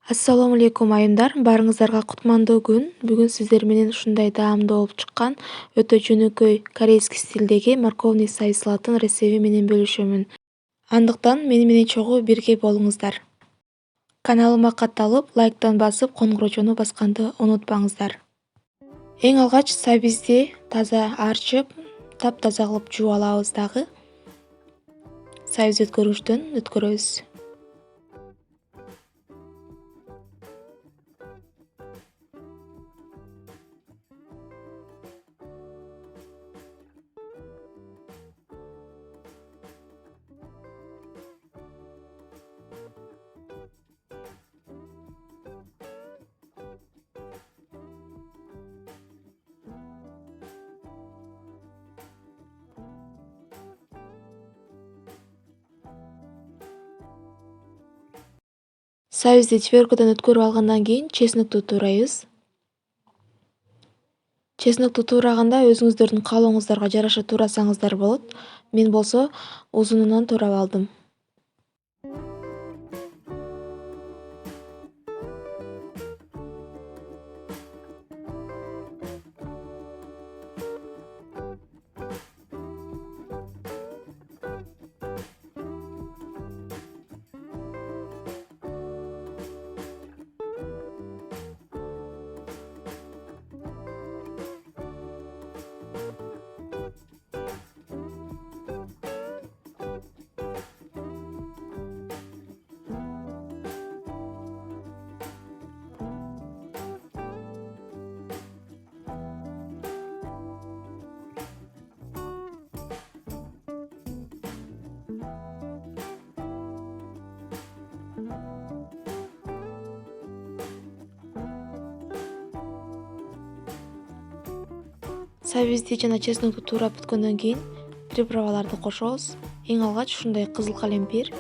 Ассаламу алейкум айымдар, барыңыздарга кутмандуу күн. Бүгүн сиздер менен ушундай даамдуу болуп чыккан өтө жөнөкөй корейский стилдеги морковный сай салатын рецепти менен бөлүшөмүн. Андыктан мени менен чогуу бирге болуңуздар. Каналыма катталып, лайктан басып, коңгурочону басканды унутпаңыздар. Эң алгач сабизди таза арчып, таптаза кылып жууп алабыз дагы. Сабиз өткөргүчтөн өткөрөбүз. Сабизди четверкадан өткөрүп алгандан кийин чеснокту туурайбыз. Чеснокду туураганда өзүңүздөрдүн каалооңуздарга жараша туурасаңыздар болот. Мен болсо узунунан туурап алдым. Сабизди жана чеснокту туурап бүткөндөн кийин приправаларды кошобуз. Эң алгач ушундай кызыл калемпир,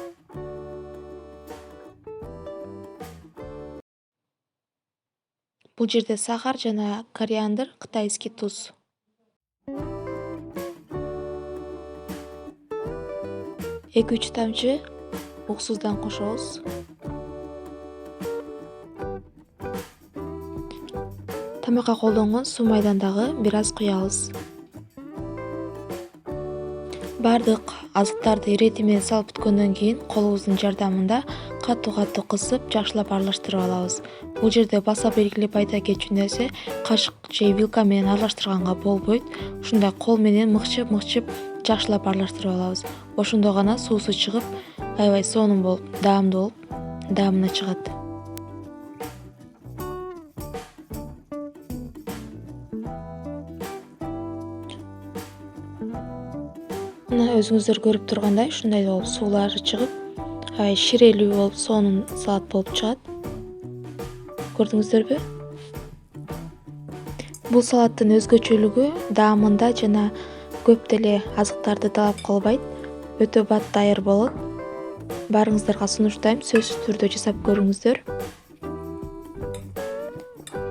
бул жерде сахар жана кориандр, кытайский туз. Эки үч тамчы уксуздан кошобуз. Тамакка колдонгон суу майдан дагы бир аз куябыз. Бардык азыктарды ирети менен салып бүткөндөн кийин колубуздун жардамында катуу кысып, жакшылап аралаштырып алабыз. Бул жерде баса белгилеп айта кетчү нерсе, кашык же вилка менен аралаштырганга болбойт. Ушундай кол менен мыкчып жакшылап аралаштырып алабыз. Ошондо гана суусу чыгып, аябай сонун болуп, даамдуу болуп, даамына чыгат. Мына өзүңүздөр көрүп тургандай ушундай болуп суулары чыгып, аябай ширелүү болуп, сонун салат болуп чыгат. Көрдүңүздөрбү? Бул салаттын өзгөчөлүгү даамында жана көп деле азыктарды талап кылбайт, өтө бат даяр болот. Барыңыздарга сунуштайм, сөзсүз түрдө жасап көрүңүздөр.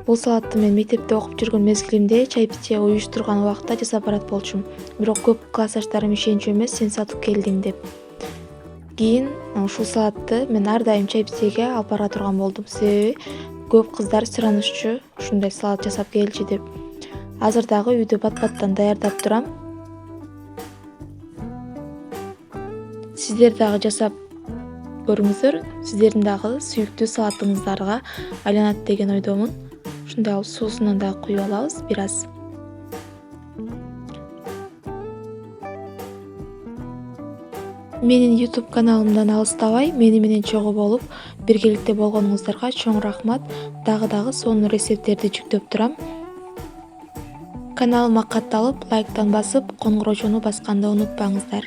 Бул салатты мен мектепте окуп жүргөн мезгилимде чай-пиче уюштурган убакта жасап барат болчумун. Бирок көп классташтарым ишенчү эмес, сен сатып келдиң деп. Кийин ушул салатты мен ар дайым чай-пичеге алып бара турган болдум. Себеби көп кыздар суранышчу, ушундай салат жасап келчи деп. Азыр дагы үйдө бат-баттан даярдап турам. Сиздер дагы жасап көрүңүздөр. Сиздердин дагы сүйүктүү салатыңыздарга айланат деген ойдомун. Ушундай алып суусунан дагы куюп алабыз бир аз. Менин YouTube каналымдан алыстабай, мени менен чогуу болуп, биргеликте болгонуңуздарга чоң рахмат. Дагы сонун рецепттерди жүктөп турам. Каналыма катталып, лайктан басып, коңгурочону басканды унутпаңыздар.